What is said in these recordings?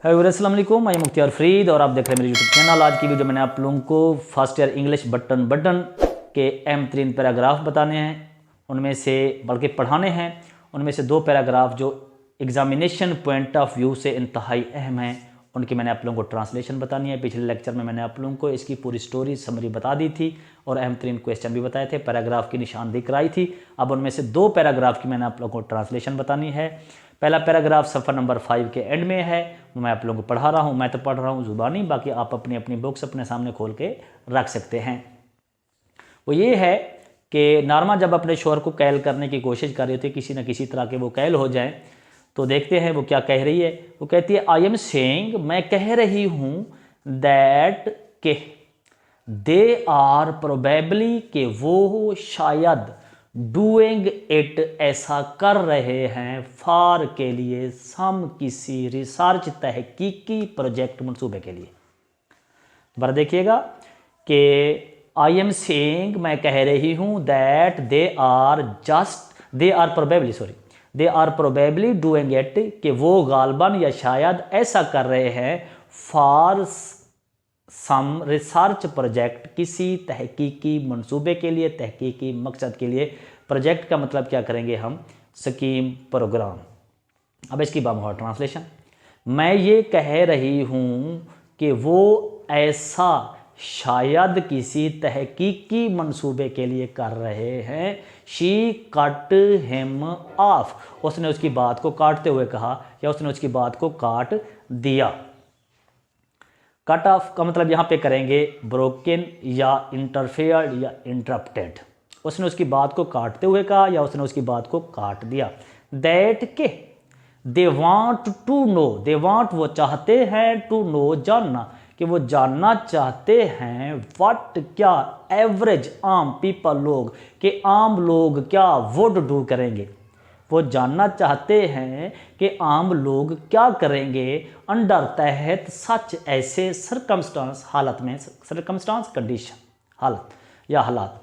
अस्सलाम वालेकुम, मैं मुख्तियार फरीद और आप देख रहे हैं मेरे यूट्यूब चैनल। आज की वीडियो मैंने आप लोगों को फर्स्ट ईयर इंग्लिश बटन के M3 पैराग्राफ बताने हैं, उनमें से बल्कि पढ़ाने हैं। उनमें से 2 पैराग्राफ जो एग्जामिनेशन पॉइंट ऑफ व्यू से इंतहाई अहम हैं, उनकी मैंने आप लोगों को ट्रांसलेशन बतानी है। पिछले लेक्चर में मैंने आप लोगों को इसकी पूरी स्टोरी समरी बता दी थी और अहम 3 क्वेश्चन भी बताए थे, पैराग्राफ की निशानदेही कराई थी। अब उनमें से 2 पैराग्राफ की मैंने आप लोगों को ट्रांसलेशन बतानी है। पहला पैराग्राफ सफ़र नंबर 5 के एंड में है, मैं आप लोगों को पढ़ा रहा हूँ। मैं तो पढ़ रहा हूँ ज़ुबानी, बाकी आप अपनी अपनी बुक्स अपने सामने खोल के रख सकते हैं। वो ये है कि नारमा जब अपने शोहर को कैल करने की कोशिश कर रही थी, किसी न किसी तरह के वो कैल हो जाएं, तो देखते हैं वो क्या कह रही है। वो कहती है आई एम सेइंग, मैं कह रही हूँ, दैट के दे आर प्रोबेबली, के वो शायद, डूइंग इट ऐसा कर रहे हैं, फार के लिए, सम किसी रिसर्च तहकीकी प्रोजेक्ट मंसूबे के लिए। बार देखिएगा कि आई एम सेइंग मैं कह रही हूँ, that they are probably doing it, कि वो गालबन या शायद ऐसा कर रहे हैं, फॉर सम रिसर्च प्रोजेक्ट, किसी तहकीकी मंसूबे के लिए, तहकीकी मकसद के लिए। प्रोजेक्ट का मतलब क्या करेंगे हम, स्कीम, प्रोग्राम। अब इसकी बामहुआ ट्रांसलेशन, मैं ये कह रही हूँ कि वो ऐसा शायद किसी तहकीकी मंसूबे के लिए कर रहे हैं। शी कट हिम ऑफ, उसने उसकी बात को काटते हुए कहा या उसने उसकी बात को काट दिया। कट ऑफ का मतलब यहाँ पे करेंगे ब्रोकन या इंटरफेयर्ड या इंटरप्टेड। उसने उसकी बात को काटते हुए कहा या उसने उसकी बात को काट दिया। दैट के they want to know, they want वो चाहते हैं, टू नो जानना, कि वो जानना चाहते हैं, व्हाट क्या, एवरेज आम पीपल लोग, कि आम लोग क्या, वुड डू करेंगे। वो जानना चाहते हैं कि आम लोग क्या करेंगे, अंडर तहत सच ऐसे सरकमस्टांस हालत में, सरकमस्टांस कंडीशन हालत या हालात।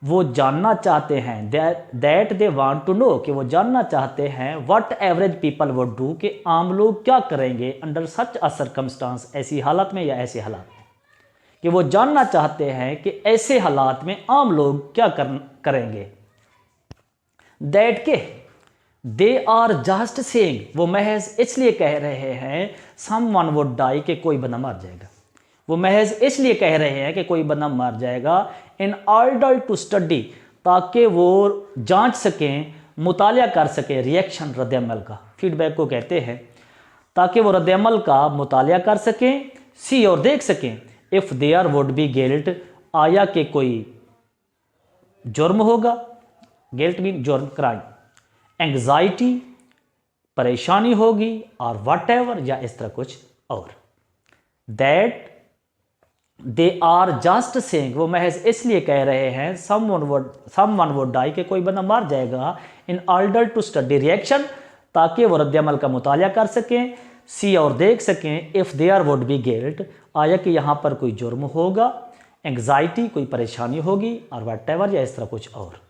वो जानना चाहते हैं, that they want to know, कि वो जानना चाहते हैं, what average people would do, कि आम लोग क्या करेंगे, अंडर सच अ सरकमस्टांस ऐसी हालत में या ऐसे हालात में। कि वो जानना चाहते हैं कि ऐसे हालात में आम लोग क्या करेंगे। दैट के दे आर जस्ट सेइंग, वो महज इसलिए कह रहे हैं, समवन वुड डाई, कि कोई बंदा मार जाएगा। वो महज इसलिए कह रहे हैं कि कोई बंदा मार जाएगा, इन ऑर्डर टू स्टडी, ताकि वो जांच सकें, मुतालिया कर सकें, रिएक्शन रद्दअमल का, फीडबैक को कहते हैं, ताकि वो रद्दअमल का मुतालिया कर सकें, सी और देख सकें, if there would be guilt, आया कि कोई जुर्म होगा, गिल्ट मीन जुर्म, क्राइम, एंग्जाइटी परेशानी होगी, और वट एवर या इस तरह कुछ और। That they are just saying, वो महज इसलिए कह रहे हैं, समवन वुड डाई, कि कोई बंदा मार जाएगा, in order to study reaction, ताकि वो रद्दअमल का मुतालिया कर सकें, सी और देख सकें, if there would be guilt, आया कि यहाँ पर कोई जुर्म होगा, एंग्जाइटी कोई परेशानी होगी, और वट एवर या इस तरह कुछ और।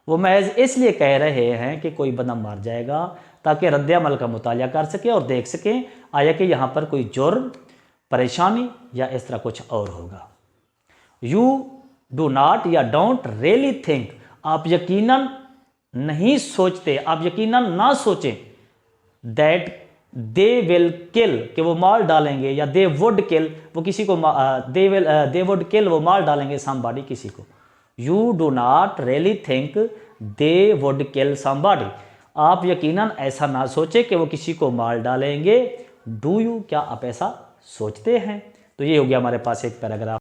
वो महज इसलिए कह रहे हैं कि कोई बंदा मार जाएगा, ताकि रद्दअमल का मुतालिया कर सके और देख सकें, आया कि यहाँ पर कोई जुर्म, परेशानी या इस तरह कुछ और होगा। यू डू नॉट या डोंट रियली थिंक, आप यकीनन नहीं सोचते, आप यकीनन ना सोचें, दैट दे विल किल, कि वो मार डालेंगे, या दे वुड किल, वो किसी को, दे वुड किल, वो मार डालेंगे, समबॉडी, किसी को। You do not really think they would kill somebody, आप यकीनन ऐसा ना सोचे कि वो किसी को मार डालेंगे। डू यू, क्या आप ऐसा सोचते हैं। तो ये हो गया हमारे पास एक पैराग्राफ।